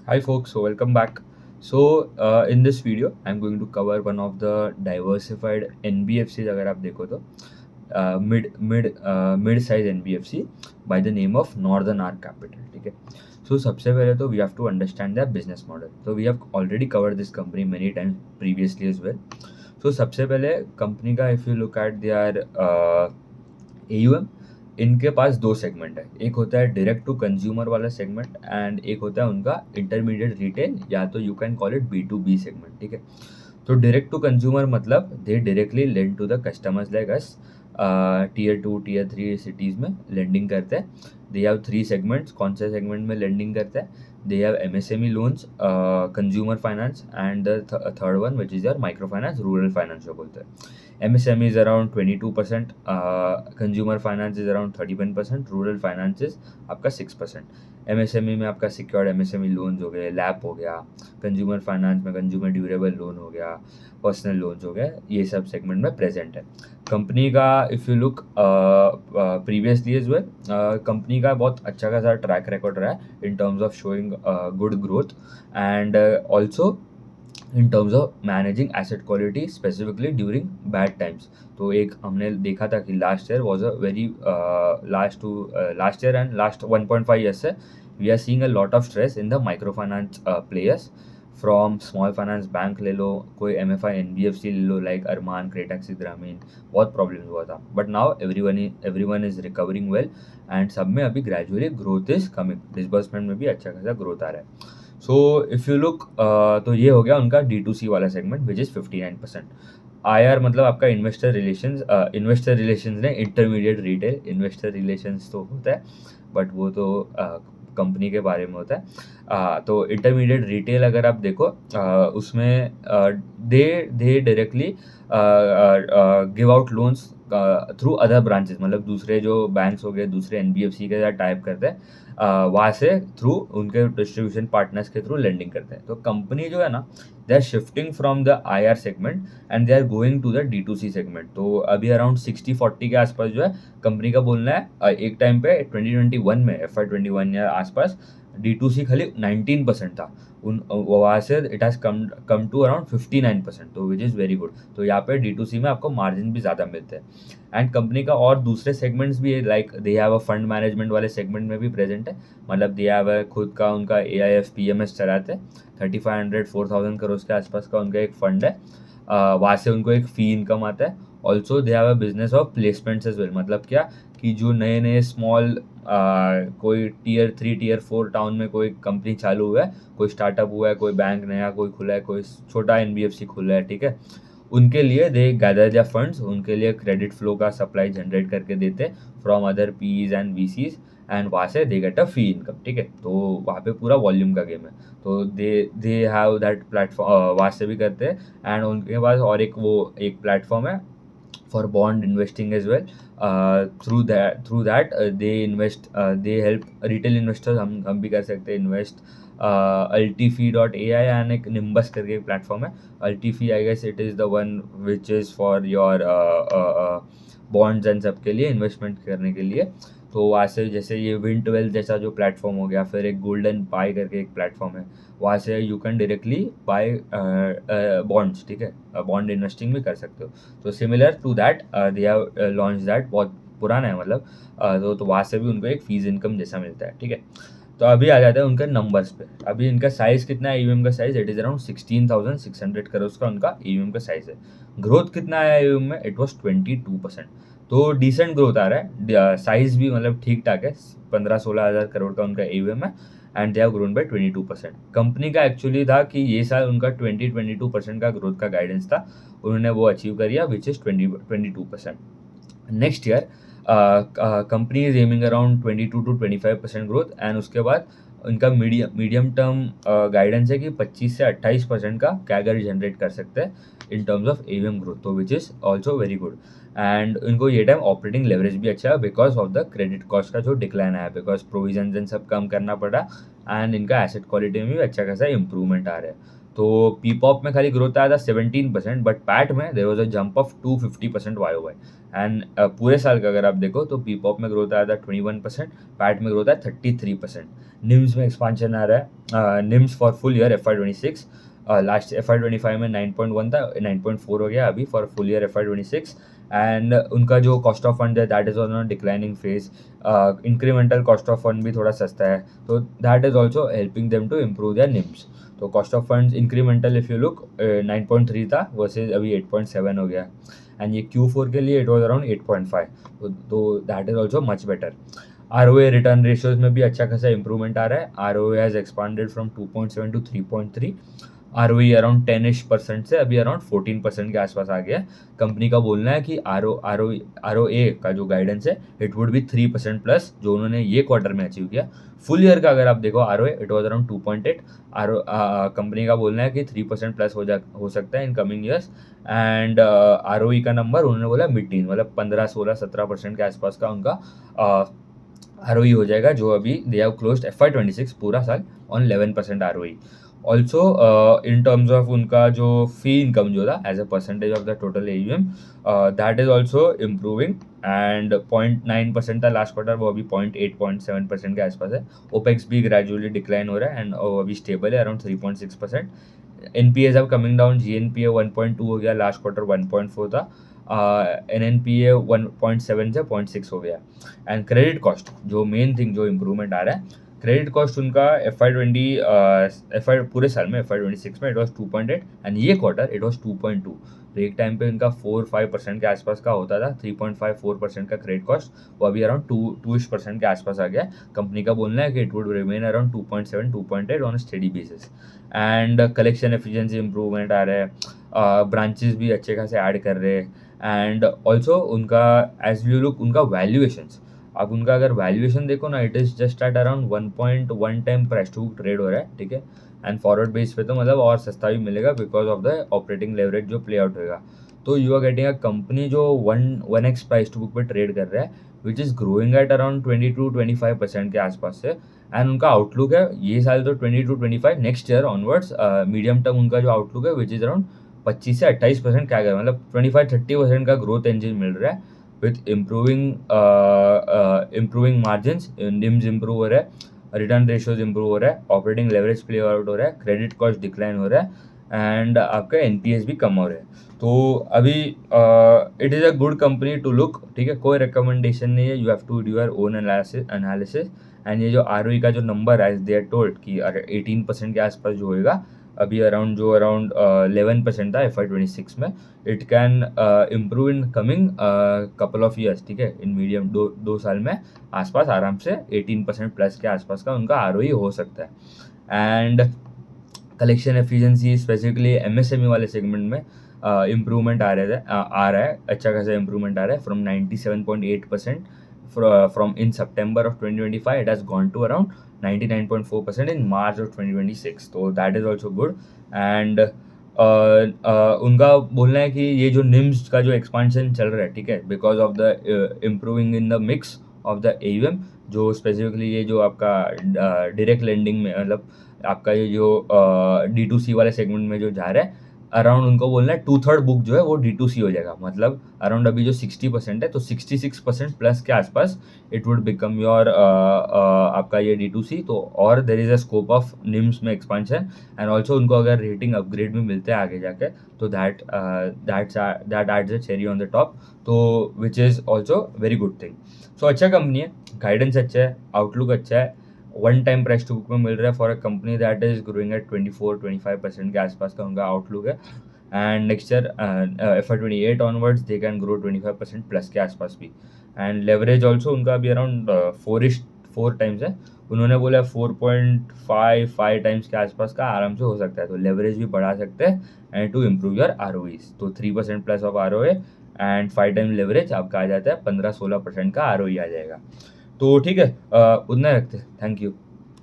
Hi folks, so welcome back. In this video, I'm going to cover one of the diversified NBFCs. अगर आप देखो तो mid size NBFC by the name of Northern Arc Capital. ठीक है. So सबसे पहले तो we have to understand their business model. So we have already covered this company many times previously as well. So सबसे पहले company का if you look at their AUM, इनके पास दो सेगमेंट है। एक होता है डायरेक्ट टू कंज्यूमर वाला सेगमेंट एंड एक होता है उनका इंटरमीडिएट रिटेल या तो you can call it B2B segment. ठीक है, तो डायरेक्ट टू कंज्यूमर मतलब they directly lend to the customers like us. Tier 2 tier 3 cities में लेंडिंग करते हैं। They have three segments. कौन से सेगमेंट में लेंडिंग करते हैं? They have MSME loans, consumer finance and the third one which is your micro finance, rural finance जो बोलते हैं। MSME is around 22%, consumer finance is around 31%, rural finance is आपका 6%। MSME में आपका सिक्योर्ड MSME लोन्स हो गए, lap हो गया। कंज्यूमर फाइनेंस में कंज्यूमर ड्यूरेबल लोन हो गया, पर्सनल लोन्स हो गया, ये सब सेगमेंट में प्रेजेंट है। कंपनी का if you look previously as well, company का बहुत अच्छा खासा ट्रैक रिकॉर्ड रहा है in terms of showing good growth and also in terms of managing asset quality specifically during bad times. तो एक हमने देखा था कि last year was a very last year and last 1.5 year से we are seeing a lot of stress in the micro finance players. From small finance bank ले लो, कोई MFI NBFC ले लो लाइक अरमान, क्रेटैक्सी ग्रामीण, बहुत प्रॉब्लम हुआ था। But now everyone is recovering well and सब में अभी gradually growth is coming, disbursement में भी अच्छा खासा ग्रोथ आ रहा है। सो इफ़ यू लुक, तो ये हो गया उनका D2C वाला सेगमेंट विच इज़ 59%। IR मतलब आपका इन्वेस्टर रिलेशंस ने इंटरमीडिएट रिटेल। इन्वेस्टर रिलेशंस तो होता है बट वो तो कंपनी के बारे में होता है। तो इंटरमीडिएट रिटेल अगर आप देखो, उसमें they they directly give out loans through other branches, मतलब दूसरे जो बैंक्स हो गए, दूसरे NBFC के साथ टाइप करते हैं, वहाँ से थ्रू उनके डिस्ट्रीब्यूशन पार्टनर्स के थ्रू लेंडिंग करते हैं। तो कंपनी जो है ना, they are shifting from the IR segment and they are going to the D2C segment. तो अभी अराउंड 60-40 के आसपास जो है कंपनी का बोलना है। एक टाइम पे 2021 में, FY21 या आसपास D2C खाली 19% था। वहाँ से it has come to around 59%, तो विच इज़ वेरी गुड। तो यहाँ पे D2C में आपको मार्जिन भी ज़्यादा मिलते हैं एंड कंपनी का और दूसरे सेगमेंट्स भी है, like they have a fund management वाले सेगमेंट में भी प्रेजेंट है। मतलब दे हैव खुद का उनका AIF PMS चलाते हैं। 3500-4000 करोड़ के आसपास का उनका एक फंड है। वहाँ से उनको एक फ़ी इनकम आता है। Also they have a business of placements as well. मतलब क्या कि जो नए नए स्मॉल कोई टीयर 3 टीयर 4 टाउन में कोई कंपनी चालू हुआ है, कोई स्टार्टअप हुआ है, कोई बैंक नया कोई खुला है, कोई छोटा NBFC खुला है, ठीक है, उनके लिए दे गैदर देयर फंड्स, उनके लिए क्रेडिट फ्लो का सप्लाई जनरेट करके देते from other PEs and VCs and वहाँ से they get a fee income. ठीक है, तो वहाँ पे पूरा वॉल्यूम का गेम है। तो दे हैव दैट प्लेटफॉर्म, वहाँ से भी करते हैं एंड उनके पास और एक प्लेटफॉर्म है for bond investing as well. Through that they help retail investors, हम भी कर सकते हैं इन्वेस्ट। Ultify.ai एंड एक Nimbus करके एक प्लेटफॉर्म है। Ultify I guess it is the one which is for your bonds and सब के लिए इन्वेस्टमेंट करने के लिए। तो वहाँ से जैसे ये Win12 जैसा जो प्लेटफॉर्म हो गया, फिर एक गोल्डन पाई करके एक प्लेटफॉर्म है, वहाँ से you can directly buy bonds. ठीक है, बॉन्ड इन्वेस्टिंग भी कर सकते हो। तो similar to that they have launch that, बहुत पुराना है मतलब। तो वहाँ से भी उनको एक फीस इनकम जैसा मिलता है। ठीक है, तो अभी आ जाता है उनके नंबर्स पे। अभी इनका साइज़ कितना है? AUM का size it is around 16,600 crore का उनका AUM का साइज़ है। ग्रोथ कितना आया AUM में? It was 22%। तो डिसेंट ग्रोथ आ रहा है। साइज़ भी मतलब ठीक ठाक है। 15-16 हज़ार करोड़ का उनका AUM है and they have grown by 22%। Company का एक्चुअली था कि ये साल उनका 22% का ग्रोथ का गाइडेंस था, उन्होंने वो अचीव कर लिया which is 22%। Next year company is aiming around 22-25% growth and उसके बाद उनका मीडियम टर्म गाइडेंस है कि 25 से 28% का कैगर जनरेट कर सकते हैं in terms of AUM growth, तो which is also very good. And इनको ये टाइम ऑपरेटिंग लेवरेज भी अच्छा है because of the credit cost का जो डिक्लाइन आया, बिकॉज प्रोविजन सब कम करना पड़ा एंड इनका एसेट क्वालिटी में भी अच्छा खासा इंप्रूवमेंट आ रहा है। तो पीपॉप में खाली ग्रोथ आया था 17%, बट पैट में there was a jump of 250% Y and पूरे साल का अगर आप देखो तो पीपॉप में ग्रोथ आया था 21%, पैट में ग्रोथ आया 33%। निम्स में एक्सपांशन आ रहा है। NIMS for full year FY26, last FY25 में 9.1 था, 9.4 हो गया अभी for full year FY26। And उनका जो कॉस्ट ऑफ फंड है that is on declining phase. Incremental cost of fund भी थोड़ा सस्ता है, तो that is also helping them to improve their NIMs. तो cost of funds incremental if you look 9.3 था वर्सेज अभी 8.7 हो गया। एंड ये Q4 के लिए इट वाज अराउंड 8.5, तो that is also much better. ROA return ratios में भी अच्छा खासा इंप्रूवमेंट आ रहा है। ROA has expanded from 2.7 to 3.3। ROE around 10% से अभी अराउंड 14% के आसपास आ गया है। कंपनी का बोलना है कि ROA का जो गाइडेंस है इट वुड बी 3% प्लस, जो उन्होंने ये क्वार्टर में अचीव किया। फुल ईयर का अगर आप देखो ROA it was around 2.8। Company का बोलना है कि 3% प्लस हो सकता है in coming years. And ROE का नंबर उन्होंने बोला मिड टीन, मतलब 15, 16, 17% के आसपास का उनका ROE हो जाएगा, जो अभी दे हैव क्लोज्ड FY26 पूरा साल on 11% ROE। Also in terms of उनका जो फी इनकम जो था as a percentage of the total AUM, that is also improving and 0.9% था लास्ट क्वार्टर, वो अभी 0.8, 0.7% के आसपास है। ओपेक्स भी ग्रेजुअली डिक्लाइन हो रहा है एंड अभी स्टेबल है अराउंड 3.6%। NPAs अब कमिंग डाउन, GNPA 1.2 हो गया, लास्ट क्वार्टर 1.4 था। NNPA 1.7 से 0.6 हो गया। एंड क्रेडिट कॉस्ट जो मेन थिंग जो इम्प्रूवमेंट आ रहा है, क्रेडिट कॉस्ट उनका पूरे साल में FY26 में इट वॉज 2.8 एंड ये क्वार्टर इट वॉज 2.2। तो एक टाइम पे इनका 4-5% के आसपास का होता था, 3.5-4% का क्रेडिट कॉस्ट, वो अभी अराउंड 2% के आसपास आ गया। कंपनी का बोलना है कि it would remain around 2.7-2.8 on steady basis. And collection efficiency improvement आ रहा है, ब्रांचेस भी अच्छे खासे ऐड कर रहे हैं। एंड ऑल्सो उनका एज यू लुक उनका वैल्यूएशंस, अब उनका अगर वैल्यूएशन देखो ना it is just at around 1.1 time price to trade हो रहा है, ठीक है। एंड फॉरवर्ड बेस पे तो मतलब और सस्ता भी मिलेगा because of the operating leverage जो प्ले आउट होगा। तो you are getting a company जो 1x प्राइस टू बुक पे ट्रेड कर रहा है, which is growing at around 22-25% के आसपास से। एंड उनका आउटलुक है ये साल तो 22-25, next year onwards medium term उनका जो आउटलुक है विच इज़ अराउंड 25 से 28% क्या गया, मतलब 25-30% का ग्रोथ इंजन मिल रहा है with improving margins, NIMS improve हो रहा है, रिटर्न रेशियोज इम्प्रूव हो रहा है, ऑपरेटिंग लेवरेज प्ले आउट हो रहा है, क्रेडिट कॉस्ट डिक्लाइन हो रहा है एंड आपका NPS भी कम हो रहा है। तो अभी it is a good company to look, ठीक है। कोई रिकमेंडेशन नहीं है, you have to do your own analysis. And ये जो ROE का जो नंबर है दे आर टोल्ड कि 18% के आसपास जो होएगा, अभी अराउंड 11% था FY26 में, it can improve in coming couple of years, ठीक है। इन मीडियम दो साल में आसपास आराम से 18% प्लस के आसपास का उनका ROE हो सकता है। And collection efficiency specifically MSME वाले सेगमेंट में इम्प्रूवमेंट आ रहा है, अच्छा खासा इम्प्रूवमेंट आ रहा है from 97.8% from in September of 2025, it has gone to around 99.4% in March of 2026, तो that is also good। and उनका बोलना है कि ये जो निम्स का जो एक्सपांशन चल रहा है, ठीक है, because of the improving in the mix of the AUM, जो स्पेसिफिकली ये जो आपका डायरेक्ट लेंडिंग में, मतलब आपका ये जो D2C वाले सेगमेंट में जो जा रहा है, अराउंड उनको बोलना है 2/3 बुक जो है वो D2C हो जाएगा, मतलब अराउंड अभी जो 60% है तो 66% प्लस के आसपास इट वुड बिकम योर आपका ये D2C। तो और there is a scope of NIMS में एक्सपांशन एंड ऑल्सो उनको अगर रेटिंग अपग्रेड भी मिलते हैं आगे जाके, तो that adds a cherry on the top, तो which is also very good thing. So अच्छा कंपनी है, गाइडेंस अच्छा है, आउटलुक अच्छा है, 1 टाइम प्राइस टू बुक में मिल रहा है for a company that is growing at 24-25% के आसपास का उनका आउटलुक है। And next year FY28 onwards they can grow 25% plus के आसपास भी। एंड लेवरेज ऑल्सो उनका अभी अराउंड 4 टाइम्स है, उन्होंने बोला 4.55 टाइम्स के आसपास का आराम से हो सकता है, तो लेवरेज भी बढ़ा सकते हैं and to improve your ROEs। तो 3% plus of ROA and 5 time leverage आपका आ जाता है 15-16% का ROE आ जाएगा। तो ठीक है, उतना रखते हैं, थैंक यू।